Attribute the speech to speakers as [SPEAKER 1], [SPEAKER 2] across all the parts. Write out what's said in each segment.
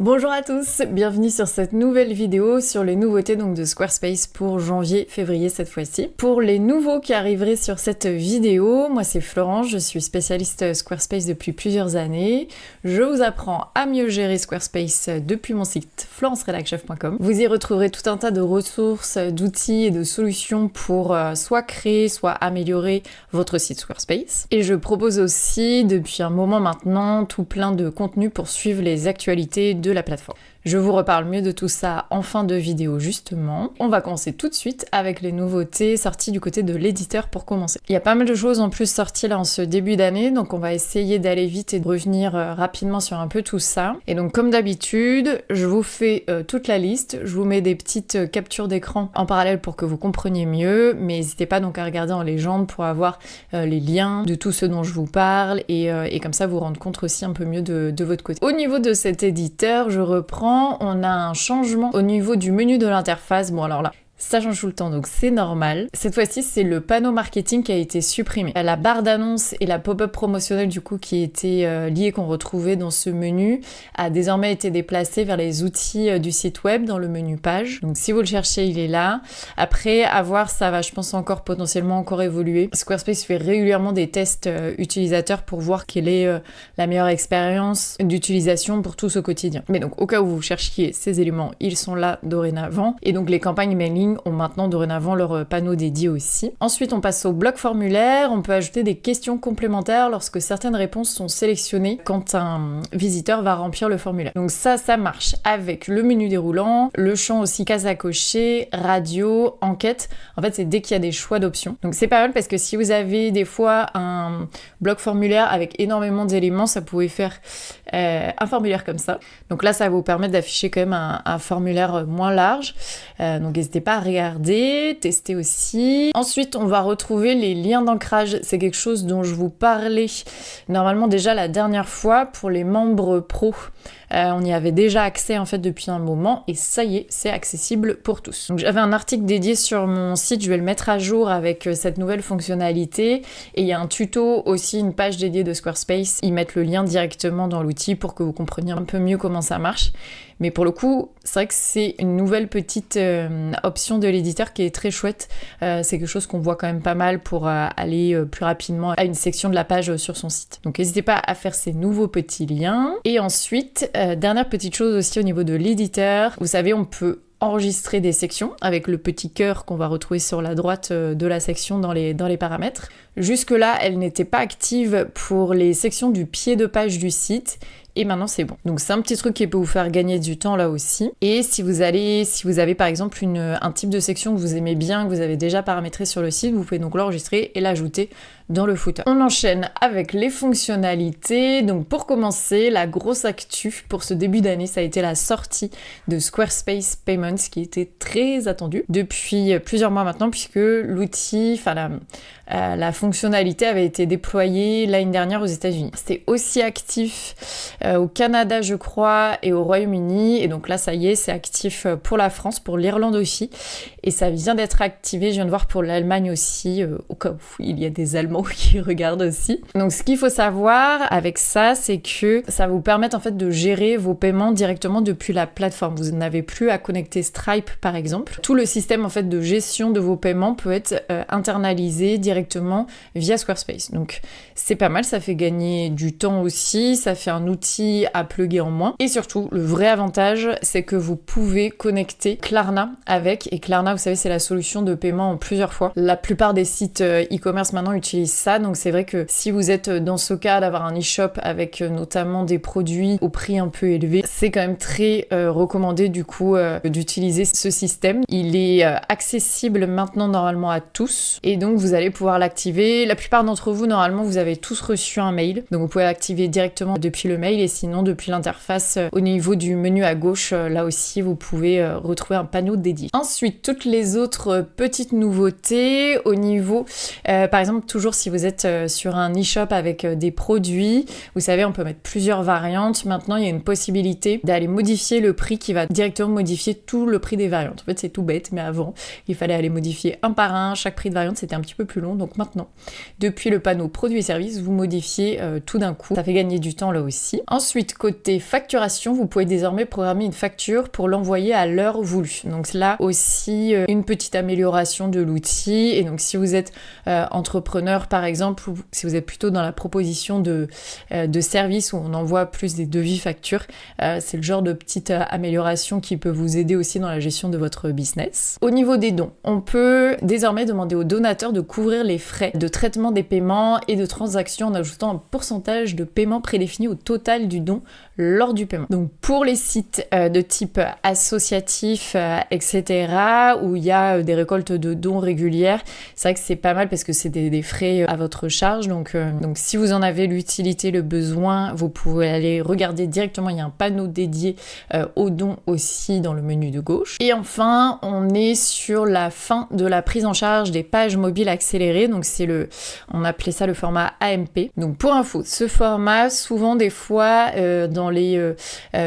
[SPEAKER 1] Bonjour à tous, bienvenue sur cette nouvelle vidéo sur les nouveautés donc de Squarespace pour janvier-février cette fois-ci. Pour les nouveaux qui arriveraient sur cette vidéo, moi c'est Florence, je suis spécialiste Squarespace depuis plusieurs années. Je vous apprends à mieux gérer Squarespace depuis mon site florenceredacchef.com. Vous y retrouverez tout un tas de ressources, d'outils et de solutions pour soit créer, soit améliorer votre site Squarespace. Et je propose aussi depuis un moment maintenant tout plein de contenu pour suivre les actualités de la plateforme. Je vous reparle mieux de tout ça en fin de vidéo justement. On va commencer tout de suite avec les nouveautés sorties du côté de l'éditeur pour commencer. Il y a pas mal de choses en plus sorties là en ce début d'année, donc on va essayer d'aller vite et de revenir rapidement sur un peu tout ça. Et donc comme d'habitude, je vous fais toute la liste, je vous mets des petites captures d'écran en parallèle pour que vous compreniez mieux, mais n'hésitez pas donc à regarder en légende pour avoir les liens de tout ce dont je vous parle et comme ça vous rendre compte aussi un peu mieux de votre côté. Au niveau de cet éditeur, je reprends, on a un changement au niveau du menu de l'interface. Bon alors là, ça change tout le temps, donc c'est normal. Cette fois-ci, c'est le panneau marketing qui a été supprimé. La barre d'annonce et la pop-up promotionnelle du coup qui étaient liées, qu'on retrouvait dans ce menu, a désormais été déplacée vers les outils du site web dans le menu page. Donc si vous le cherchez, il est là. Après, à voir, ça va, je pense, encore potentiellement encore évoluer. Squarespace fait régulièrement des tests utilisateurs pour voir quelle est la meilleure expérience d'utilisation pour tout ce quotidien. Mais donc au cas où vous cherchiez ces éléments, ils sont là dorénavant. Et donc les campagnes mailing ont maintenant dorénavant leur panneau dédié aussi. Ensuite, on passe au bloc formulaire. On peut ajouter des questions complémentaires lorsque certaines réponses sont sélectionnées quand un visiteur va remplir le formulaire. Donc ça marche avec le menu déroulant, le champ aussi case à cocher, radio, enquête. En fait, c'est dès qu'il y a des choix d'options. Donc c'est pas mal parce que si vous avez des fois un bloc formulaire avec énormément d'éléments, ça pouvait faire un formulaire comme ça. Donc là, ça va vous permettre d'afficher quand même un formulaire moins large. Donc n'hésitez pas à regarder, tester aussi. Ensuite, on va retrouver les liens d'ancrage. C'est quelque chose dont je vous parlais normalement déjà la dernière fois pour les membres pro. On y avait déjà accès en fait depuis un moment et ça y est, c'est accessible pour tous. Donc j'avais un article dédié sur mon site, je vais le mettre à jour avec cette nouvelle fonctionnalité et il y a un tuto aussi, une page dédiée de Squarespace. Ils mettent le lien directement dans l'outil pour que vous compreniez un peu mieux comment ça marche. Mais pour le coup, c'est vrai que c'est une nouvelle petite option de l'éditeur qui est très chouette. C'est quelque chose qu'on voit quand même pas mal pour aller plus rapidement à une section de la page sur son site. Donc n'hésitez pas à faire ces nouveaux petits liens. Et ensuite, dernière petite chose aussi au niveau de l'éditeur. Vous savez, on peut enregistrer des sections avec le petit cœur qu'on va retrouver sur la droite de la section dans les paramètres. Jusque-là, elle n'était pas active pour les sections du pied de page du site. Et maintenant c'est bon. Donc c'est un petit truc qui peut vous faire gagner du temps là aussi. Et si vous avez par exemple un type de section que vous aimez bien, que vous avez déjà paramétré sur le site, vous pouvez donc l'enregistrer et l'ajouter dans le footer. On enchaîne avec les fonctionnalités. Donc pour commencer, la grosse actu pour ce début d'année, ça a été la sortie de Squarespace Payments qui était très attendue depuis plusieurs mois maintenant puisque l'outil, la fonctionnalité avait été déployée l'année dernière aux États-Unis. C'était aussi actif au Canada, je crois, et au Royaume-Uni. Et donc là, ça y est, c'est actif pour la France, pour l'Irlande aussi. Et ça vient d'être activé, je viens de voir, pour l'Allemagne aussi, au cas où il y a des Allemands qui regardent aussi. Donc ce qu'il faut savoir avec ça, c'est que ça va vous permettre en fait de gérer vos paiements directement depuis la plateforme. Vous n'avez plus à connecter Stripe, par exemple. Tout le système en fait de gestion de vos paiements peut être internalisé directement via Squarespace. Donc c'est pas mal, ça fait gagner du temps aussi, ça fait un outil à plugger en moins. Et surtout, le vrai avantage, c'est que vous pouvez connecter Klarna avec. Et Klarna, vous savez, c'est la solution de paiement en plusieurs fois. La plupart des sites e-commerce maintenant utilisent ça. Donc c'est vrai que si vous êtes dans ce cas d'avoir un e-shop avec notamment des produits au prix un peu élevé, c'est quand même très recommandé du coup d'utiliser ce système. Il est accessible maintenant normalement à tous. Et donc vous allez pouvoir l'activer. La plupart d'entre vous, normalement, vous avez tous reçu un mail. Donc vous pouvez l'activer directement depuis le mail et sinon depuis l'interface au niveau du menu à gauche, là aussi vous pouvez retrouver un panneau dédié. Ensuite, toutes les autres petites nouveautés au niveau, par exemple, toujours si vous êtes sur un e-shop avec des produits, vous savez, on peut mettre plusieurs variantes. Maintenant, il y a une possibilité d'aller modifier le prix qui va directement modifier tout le prix des variantes. En fait, c'est tout bête, mais avant, il fallait aller modifier un par un. Chaque prix de variante, c'était un petit peu plus long. Donc maintenant, depuis le panneau produits et services, vous modifiez tout d'un coup. Ça fait gagner du temps là aussi. Ensuite, côté facturation, vous pouvez désormais programmer une facture pour l'envoyer à l'heure voulue. Donc là aussi, une petite amélioration de l'outil. Et donc si vous êtes entrepreneur par exemple, ou si vous êtes plutôt dans la proposition de services où on envoie plus des devis factures, c'est le genre de petite amélioration qui peut vous aider aussi dans la gestion de votre business. Au niveau des dons, on peut désormais demander aux donateurs de couvrir les frais de traitement des paiements et de transactions en ajoutant un pourcentage de paiement prédéfini au total du don lors du paiement. Donc pour les sites de type associatif, etc., où il y a des récoltes de dons régulières, c'est vrai que c'est pas mal parce que c'est des frais à votre charge. Donc si vous en avez l'utilité, le besoin, vous pouvez aller regarder directement, il y a un panneau dédié aux dons aussi dans le menu de gauche. Et enfin, on est sur la fin de la prise en charge des pages mobiles accélérées. Donc on appelait ça le format AMP. Donc pour info, ce format, souvent des fois dans les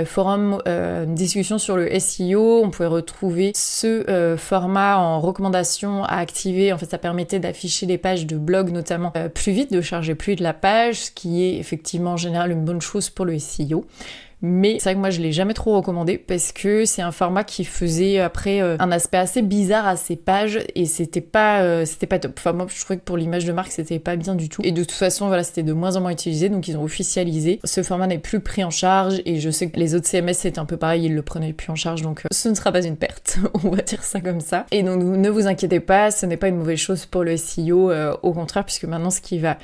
[SPEAKER 1] forums discussions sur le SEO, on pouvait retrouver ce format en recommandation à activer. En fait, ça permettait d'afficher les pages de blog notamment plus vite, de charger plus vite la page, ce qui est effectivement en général une bonne chose pour le SEO. Mais c'est vrai que moi je l'ai jamais trop recommandé parce que c'est un format qui faisait après un aspect assez bizarre à ces pages et c'était pas top. Enfin moi je trouvais que pour l'image de marque c'était pas bien du tout. Et de toute façon voilà, c'était de moins en moins utilisé, donc ils ont officialisé. Ce format n'est plus pris en charge et je sais que les autres CMS c'était un peu pareil, ils le prenaient plus en charge, donc ce ne sera pas une perte, on va dire ça comme ça. Et donc ne vous inquiétez pas, ce n'est pas une mauvaise chose pour le SEO, au contraire, puisque maintenant ce qui va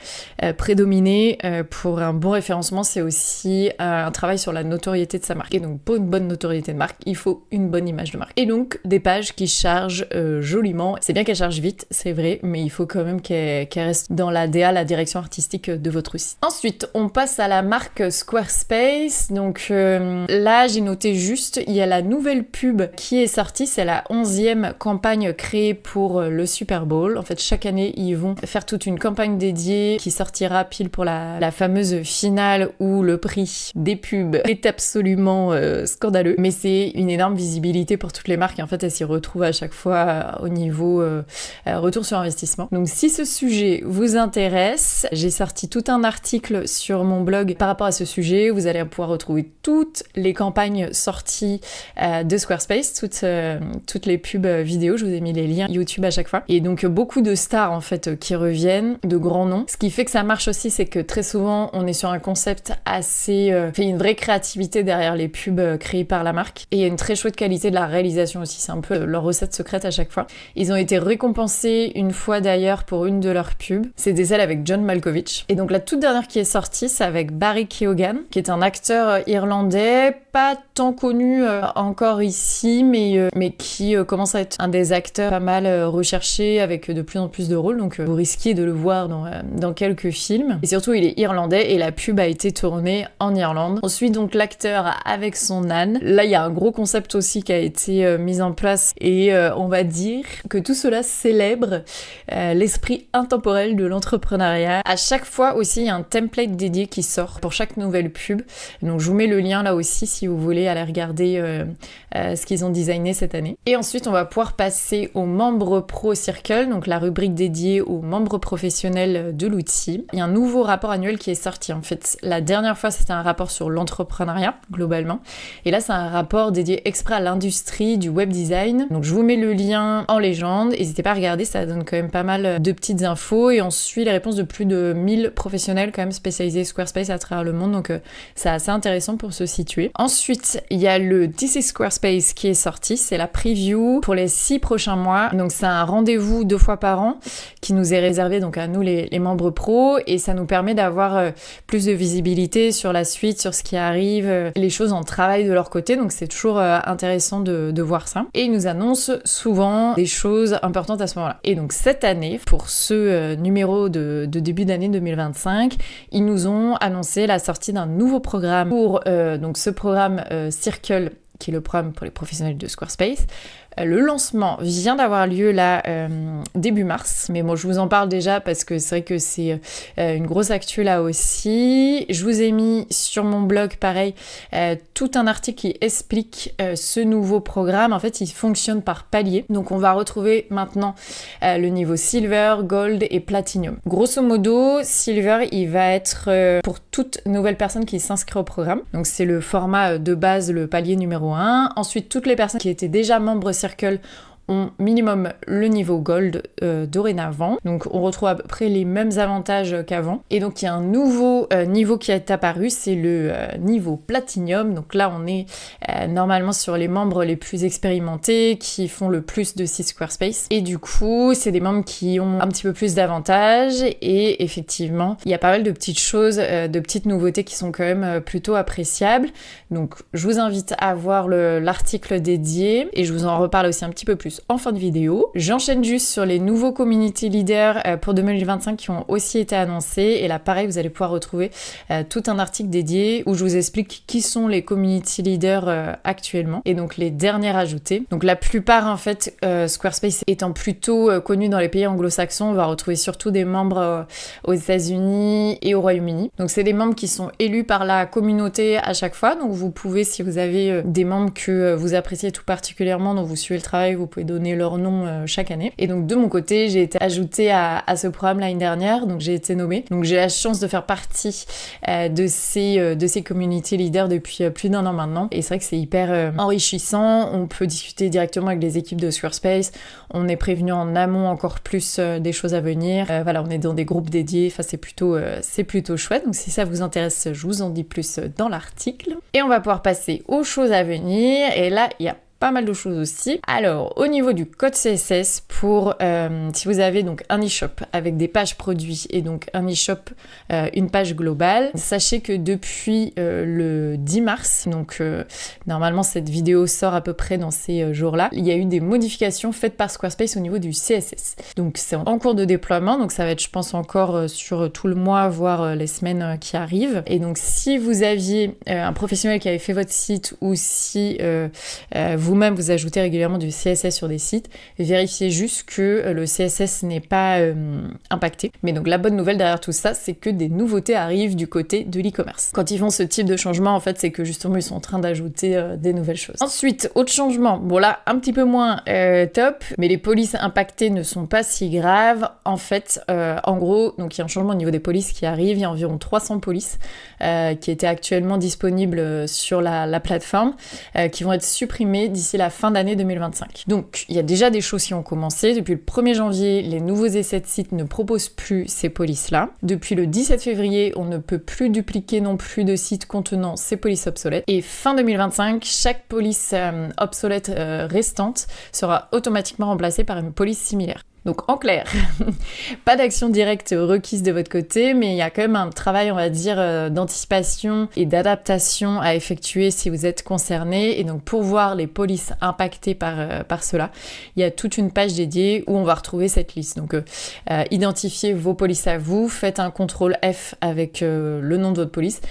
[SPEAKER 1] prédominer pour un bon référencement, c'est aussi un travail sur la notoriété de sa marque. Et donc pour une bonne notoriété de marque, il faut une bonne image de marque. Et donc des pages qui chargent joliment. C'est bien qu'elles chargent vite, c'est vrai, mais il faut quand même qu'elles restent dans la DA, la direction artistique de votre site. Ensuite, on passe à la marque Squarespace. Donc là, j'ai noté juste, il y a la nouvelle pub qui est sortie, c'est la 11e campagne créée pour le Super Bowl. En fait, chaque année, ils vont faire toute une campagne dédiée qui sortira pile pour la fameuse finale où le prix des pubs est absolument scandaleux, mais c'est une énorme visibilité pour toutes les marques et en fait elles s'y retrouvent à chaque fois au niveau retour sur investissement. Donc si ce sujet vous intéresse, j'ai sorti tout un article sur mon blog par rapport à ce sujet. Vous allez pouvoir retrouver toutes les campagnes sorties de Squarespace, toutes les pubs vidéo. Je vous ai mis les liens YouTube à chaque fois et donc beaucoup de stars en fait qui reviennent, de grands noms. Ce qui fait que ça marche aussi, c'est que très souvent on est sur un concept assez fait une vraie créativité derrière les pubs créées par la marque et il y a une très chouette qualité de la réalisation aussi, c'est un peu leur recette secrète à chaque fois. Ils ont été récompensés une fois d'ailleurs pour une de leurs pubs, c'était celle avec John Malkovich. Et donc la toute dernière qui est sortie, c'est avec Barry Keoghan, qui est un acteur irlandais, pas tant connu encore ici, mais qui commence à être un des acteurs pas mal recherchés avec de plus en plus de rôles, donc vous risquez de le voir dans quelques films. Et surtout il est irlandais et la pub a été tournée en Irlande. Ensuite donc l'acteur avec son âne. Là, il y a un gros concept aussi qui a été mis en place et on va dire que tout cela célèbre l'esprit intemporel de l'entrepreneuriat. À chaque fois aussi, il y a un template dédié qui sort pour chaque nouvelle pub. Donc, je vous mets le lien là aussi si vous voulez aller regarder ce qu'ils ont designé cette année. Et ensuite, on va pouvoir passer aux membres pro Circle, donc la rubrique dédiée aux membres professionnels de l'outil. Il y a un nouveau rapport annuel qui est sorti. En fait, la dernière fois, c'était un rapport sur l'entrepreneuriat globalement. Et là, c'est un rapport dédié exprès à l'industrie du web design. Donc, je vous mets le lien en légende. N'hésitez pas à regarder, ça donne quand même pas mal de petites infos. Et on suit les réponses de plus de 1000 professionnels quand même spécialisés Squarespace à travers le monde. Donc, c'est assez intéressant pour se situer. Ensuite, il y a le This is Squarespace qui est sorti. C'est la preview pour les 6 prochains mois. Donc, c'est un rendez-vous 2 fois par an qui nous est réservé donc à nous les membres pros. Et ça nous permet d'avoir plus de visibilité sur la suite, sur ce qui arrive, les choses en travail de leur côté, donc c'est toujours intéressant de voir ça. Et ils nous annoncent souvent des choses importantes à ce moment-là. Et donc cette année, pour ce numéro de début d'année 2025, ils nous ont annoncé la sortie d'un nouveau programme pour donc ce programme Circle, qui est le programme pour les professionnels de Squarespace, Le lancement vient d'avoir lieu là début mars, mais bon je vous en parle déjà parce que c'est vrai que c'est une grosse actu là aussi. Je vous ai mis sur mon blog pareil tout un article qui explique ce nouveau programme. En fait il fonctionne par palier, donc on va retrouver maintenant le niveau Silver, Gold et Platinum. Grosso modo, Silver il va être pour toute nouvelle personne qui s'inscrit au programme, donc c'est le format de base, le palier numéro 1. Ensuite toutes les personnes qui étaient déjà membres Circle ont minimum le niveau Gold dorénavant. Donc on retrouve à peu près les mêmes avantages qu'avant. Et donc il y a un nouveau niveau qui est apparu, c'est le niveau Platinum. Donc là on est normalement sur les membres les plus expérimentés qui font le plus de sites Squarespace. Et du coup c'est des membres qui ont un petit peu plus d'avantages et effectivement il y a pas mal de petites choses, de petites nouveautés qui sont quand même plutôt appréciables. Donc je vous invite à voir l'article dédié et je vous en reparle aussi un petit peu plus en fin de vidéo. J'enchaîne juste sur les nouveaux community leaders pour 2025 qui ont aussi été annoncés et là pareil vous allez pouvoir retrouver tout un article dédié où je vous explique qui sont les community leaders actuellement et donc les derniers ajoutés. Donc la plupart en fait Squarespace étant plutôt connu dans les pays anglo-saxons, on va retrouver surtout des membres aux États-Unis et au Royaume-Uni. Donc c'est des membres qui sont élus par la communauté à chaque fois, donc vous pouvez, si vous avez des membres que vous appréciez tout particulièrement, dont vous suivez le travail, vous pouvez donner leur nom chaque année. Et donc de mon côté, j'ai été ajoutée à ce programme l'année dernière, donc j'ai été nommée. Donc j'ai la chance de faire partie de ces community leaders depuis plus d'1 an maintenant. Et c'est vrai que c'est hyper enrichissant. On peut discuter directement avec les équipes de Squarespace. On est prévenu en amont encore plus des choses à venir. Voilà, on est dans des groupes dédiés. Enfin, c'est plutôt chouette. Donc si ça vous intéresse, je vous en dis plus dans l'article. Et on va pouvoir passer aux choses à venir. Et là, il y a pas mal de choses aussi. Alors, au niveau du code CSS, pour si vous avez donc un e-shop avec des pages produits et donc un e-shop, une page globale, sachez que depuis le 10 mars, donc normalement cette vidéo sort à peu près dans ces jours-là, il y a eu des modifications faites par Squarespace au niveau du CSS. Donc c'est en cours de déploiement, donc ça va être je pense encore sur tout le mois, voire les semaines qui arrivent. Et donc si vous aviez un professionnel qui avait fait votre site ou si vous-même vous ajoutez régulièrement du CSS sur des sites, vérifiez juste que le CSS n'est pas impacté. Mais donc la bonne nouvelle derrière tout ça, c'est que des nouveautés arrivent du côté de l'e-commerce. Quand ils font ce type de changement, en fait, c'est que justement ils sont en train d'ajouter des nouvelles choses. Ensuite, autre changement, bon là, un petit peu moins top, mais les polices impactées ne sont pas si graves. En fait, en gros, donc il y a un changement au niveau des polices qui arrive, il y a environ 300 polices qui étaient actuellement disponibles sur la plateforme, qui vont être supprimées d'ici la fin d'année 2025. Donc, il y a déjà des choses qui ont commencé. Depuis le 1er janvier, les nouveaux essais de sites ne proposent plus ces polices-là. Depuis le 17 février, on ne peut plus dupliquer non plus de sites contenant ces polices obsolètes. Et fin 2025, chaque police obsolète restante sera automatiquement remplacée par une police similaire. Donc en clair, pas d'action directe requise de votre côté, mais il y a quand même un travail, on va dire, d'anticipation et d'adaptation à effectuer si vous êtes concerné. Et donc pour voir les polices impactées par cela, il y a toute une page dédiée où on va retrouver cette liste. Donc identifiez vos polices à vous, faites un CTRL F avec le nom de votre police.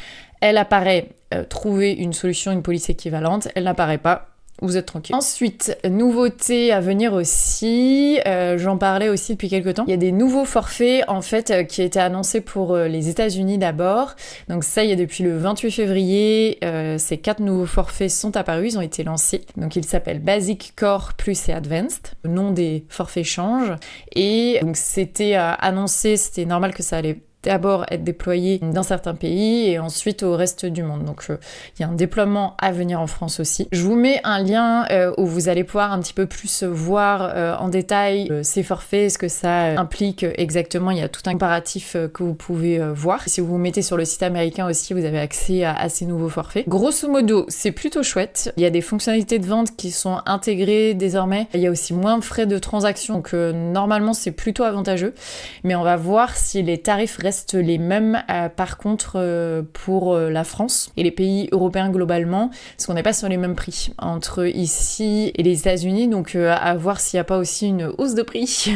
[SPEAKER 1] Elle apparaît, trouvez une solution, une police équivalente. Elle n'apparaît pas. Vous êtes tranquille. Ensuite, nouveauté à venir aussi, j'en parlais aussi depuis quelques temps. Il y a des nouveaux forfaits en fait qui étaient annoncés pour les États-Unis d'abord. Donc ça, il y a depuis le 28 février, ces 4 nouveaux forfaits sont apparus, ils ont été lancés. Donc ils s'appellent Basic, Core, Plus et Advanced. Le nom des forfaits change et donc c'était annoncé, c'était normal que ça allait d'abord être déployé dans certains pays et ensuite au reste du monde. Donc il y a un déploiement à venir en France aussi. Je vous mets un lien où vous allez pouvoir un petit peu plus voir en détail ces forfaits, ce que ça implique exactement. Il y a tout un comparatif que vous pouvez voir. Si vous vous mettez sur le site américain aussi, vous avez accès à ces nouveaux forfaits. Grosso modo, c'est plutôt chouette. Il y a des fonctionnalités de vente qui sont intégrées désormais. Il y a aussi moins de frais de transaction, donc normalement c'est plutôt avantageux. Mais on va voir si les tarifs restent les mêmes par contre pour la France et les pays européens globalement, parce qu'on n'est pas sur les mêmes prix entre ici et les États-Unis, donc à voir s'il n'y a pas aussi une hausse de prix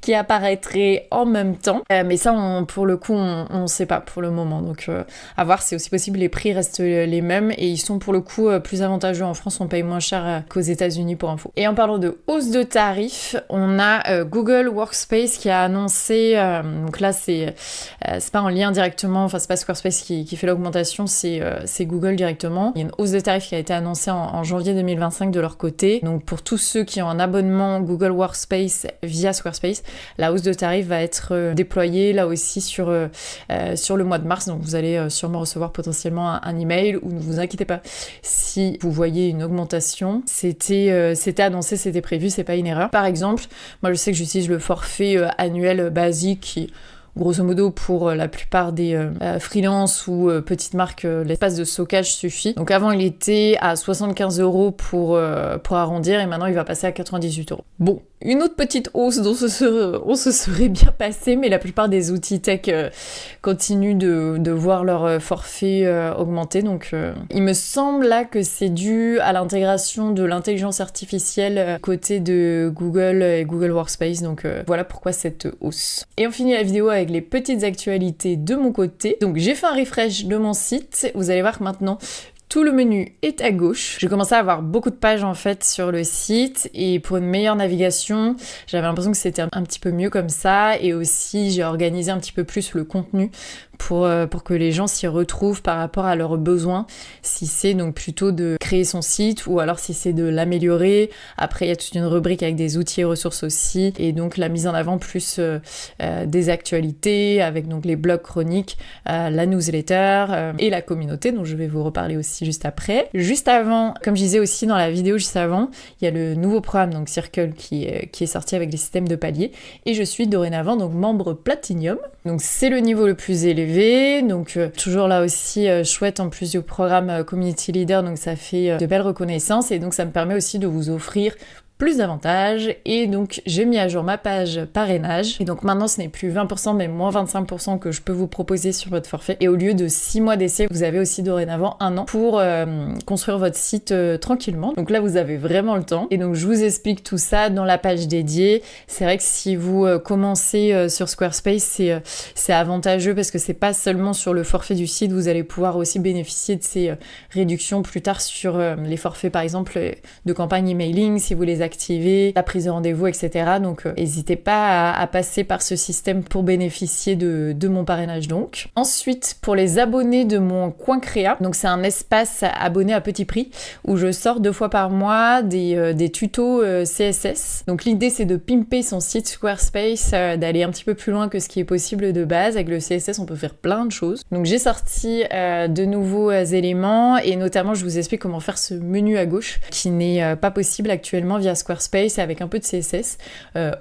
[SPEAKER 1] qui apparaîtrait en même temps. Mais ça, pour le coup, on ne sait pas pour le moment, donc à voir, c'est aussi possible, les prix restent les mêmes et ils sont pour le coup plus avantageux en France, on paye moins cher qu'aux États-Unis pour info. Et en parlant de hausse de tarifs, on a Google Workspace qui a annoncé, donc là c'est pas en lien directement, enfin c'est pas Squarespace qui fait l'augmentation, c'est Google directement. Il y a une hausse de tarifs qui a été annoncée en janvier 2025 de leur côté. Donc pour tous ceux qui ont un abonnement Google Workspace via Squarespace, la hausse de tarifs va être déployée là aussi sur le mois de mars. Donc vous allez sûrement recevoir potentiellement un email, ou ne vous inquiétez pas si vous voyez une augmentation. C'était annoncé, c'était prévu, c'est pas une erreur. Par exemple, moi je sais que j'utilise le forfait annuel basique qui, grosso modo, pour la plupart des freelances ou petites marques, l'espace de stockage suffit. Donc avant, il était à 75 € pour arrondir, et maintenant il va passer à 98 €. Bon, une autre petite hausse dont on se serait bien passé, mais la plupart des outils tech continuent de voir leur forfait augmenter. Donc il me semble là que c'est dû à l'intégration de l'intelligence artificielle côté de Google et Google Workspace. Donc voilà pourquoi cette hausse. Et on finit la vidéo avec les petites actualités de mon côté. Donc j'ai fait un refresh de mon site. Vous allez voir que maintenant tout le menu est à gauche. J'ai commencé à avoir beaucoup de pages en fait sur le site, et pour une meilleure navigation, j'avais l'impression que c'était un petit peu mieux comme ça, et aussi j'ai organisé un petit peu plus le contenu pour que les gens s'y retrouvent par rapport à leurs besoins, si c'est donc plutôt de créer son site ou alors si c'est de l'améliorer. Après il y a toute une rubrique avec des outils et ressources aussi, et donc la mise en avant plus des actualités avec donc les blogs chroniques, la newsletter et la communauté dont je vais vous reparler aussi juste après. Juste avant, comme je disais aussi dans la vidéo juste avant, il y a le nouveau programme donc Circle qui est sorti avec les systèmes de paliers, et je suis dorénavant donc membre Platinum. Donc c'est le niveau le plus élevé, donc toujours là aussi chouette, en plus du programme Community Leader, donc ça fait de belles reconnaissances, et donc ça me permet aussi de vous offrir plus d'avantages. Et donc j'ai mis à jour ma page parrainage, et donc maintenant ce n'est plus 20% mais moins 25% que je peux vous proposer sur votre forfait, et au lieu de 6 mois d'essai, vous avez aussi dorénavant 1 an pour construire votre site tranquillement. Donc là vous avez vraiment le temps, et donc je vous explique tout ça dans la page dédiée. C'est vrai que si vous commencez sur Squarespace, c'est avantageux parce que c'est pas seulement sur le forfait du site, vous allez pouvoir aussi bénéficier de ces réductions plus tard sur les forfaits par exemple de campagne emailing si vous les activer, la prise de rendez-vous, etc. Donc n'hésitez pas à passer par ce système pour bénéficier de mon parrainage donc. Ensuite, pour les abonnés de mon coin créa, donc c'est un espace abonné à petit prix où je sors 2 fois par mois des tutos CSS. Donc l'idée c'est de pimper son site Squarespace, d'aller un petit peu plus loin que ce qui est possible de base. Avec le CSS on peut faire plein de choses. Donc j'ai sorti de nouveaux éléments, et notamment je vous explique comment faire ce menu à gauche qui n'est pas possible actuellement via Squarespace. Avec un peu de CSS,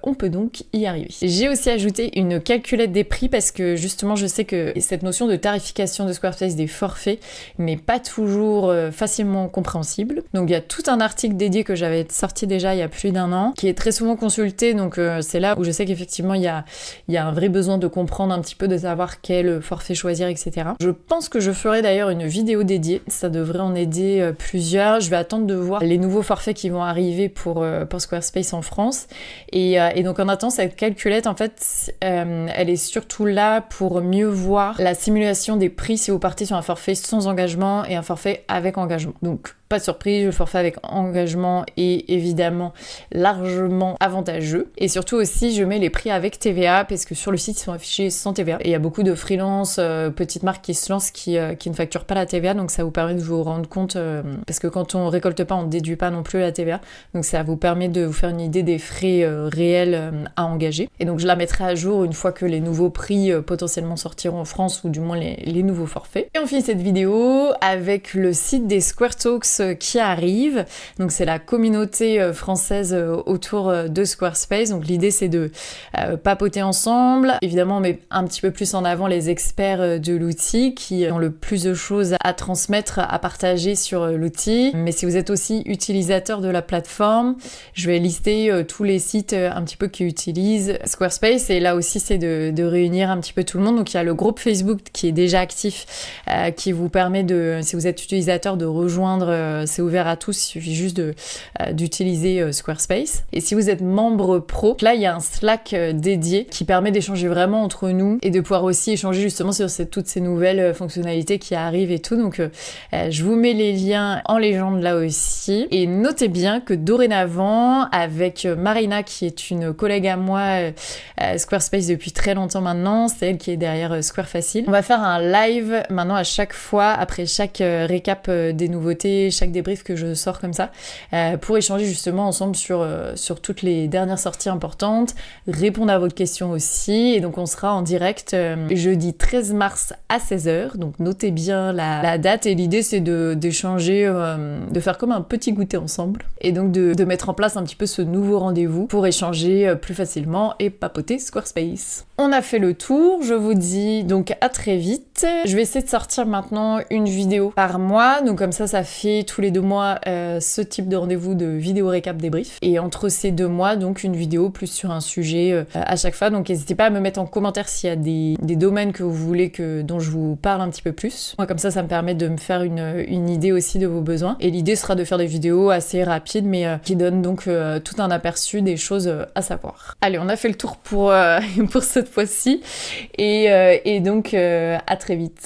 [SPEAKER 1] on peut donc y arriver. J'ai aussi ajouté une calculette des prix parce que justement je sais que cette notion de tarification de Squarespace des forfaits n'est pas toujours facilement compréhensible. Donc il y a tout un article dédié que j'avais sorti déjà il y a plus d'1 an, qui est très souvent consulté, donc c'est là où je sais qu'effectivement il y a un vrai besoin de comprendre un petit peu, de savoir quel forfait choisir, etc. Je pense que je ferai d'ailleurs une vidéo dédiée, ça devrait en aider plusieurs. Je vais attendre de voir les nouveaux forfaits qui vont arriver pour Squarespace en France, et donc en attendant, cette calculette en fait elle est surtout là pour mieux voir la simulation des prix si vous partez sur un forfait sans engagement et un forfait avec engagement. Donc pas de surprise, le forfait avec engagement est évidemment largement avantageux, et surtout aussi je mets les prix avec TVA parce que sur le site ils sont affichés sans TVA, et il y a beaucoup de freelance, petites marques qui se lancent qui ne facturent pas la TVA, donc ça vous permet de vous rendre compte, parce que quand on récolte pas on déduit pas non plus la TVA, donc ça vous permet de vous faire une idée des frais réels à engager. Et donc je la mettrai à jour une fois que les nouveaux prix potentiellement sortiront en France, ou du moins les nouveaux forfaits. Et on finit cette vidéo avec le site des Square Talks qui arrive. Donc c'est la communauté française autour de Squarespace. Donc l'idée c'est de papoter ensemble. Évidemment, on met un petit peu plus en avant les experts de l'outil qui ont le plus de choses à transmettre, à partager sur l'outil. Mais si vous êtes aussi utilisateur de la plateforme, je vais lister tous les sites un petit peu qui utilisent Squarespace. Et là aussi, c'est de réunir un petit peu tout le monde. Donc il y a le groupe Facebook qui est déjà actif, qui vous permet de, si vous êtes utilisateur, de rejoindre. C'est ouvert à tous, il suffit juste d'utiliser Squarespace. Et si vous êtes membre pro, là il y a un Slack dédié qui permet d'échanger vraiment entre nous et de pouvoir aussi échanger justement sur toutes ces nouvelles fonctionnalités qui arrivent et tout. Donc je vous mets les liens en légende là aussi. Et notez bien que dorénavant, avec Marina qui est une collègue à moi, Squarespace depuis très longtemps maintenant, c'est elle qui est derrière Square Facile. On va faire un live maintenant à chaque fois, après chaque récap des nouveautés, chaque débrief que je sors comme ça, pour échanger justement ensemble sur toutes les dernières sorties importantes, répondre à vos questions aussi. Et donc on sera en direct jeudi 13 mars à 16h. Donc notez bien la date et l'idée c'est d'échanger, de faire comme un petit goûter ensemble et donc de mettre en place un petit peu ce nouveau rendez-vous pour échanger plus facilement et papoter Squarespace. On a fait le tour, je vous dis donc à très vite. Je vais essayer de sortir maintenant une vidéo par mois, donc comme ça fait tous les 2 mois ce type de rendez-vous de vidéo récap débrief. Et entre ces 2 mois, donc une vidéo plus sur un sujet à chaque fois. Donc n'hésitez pas à me mettre en commentaire s'il y a des domaines que vous voulez dont je vous parle un petit peu plus. Moi comme ça me permet de me faire une idée aussi de vos besoins. Et l'idée sera de faire des vidéos assez rapides mais qui donnent donc tout un aperçu des choses à savoir. Allez, on a fait le tour pour cette fois-ci et donc à très vite.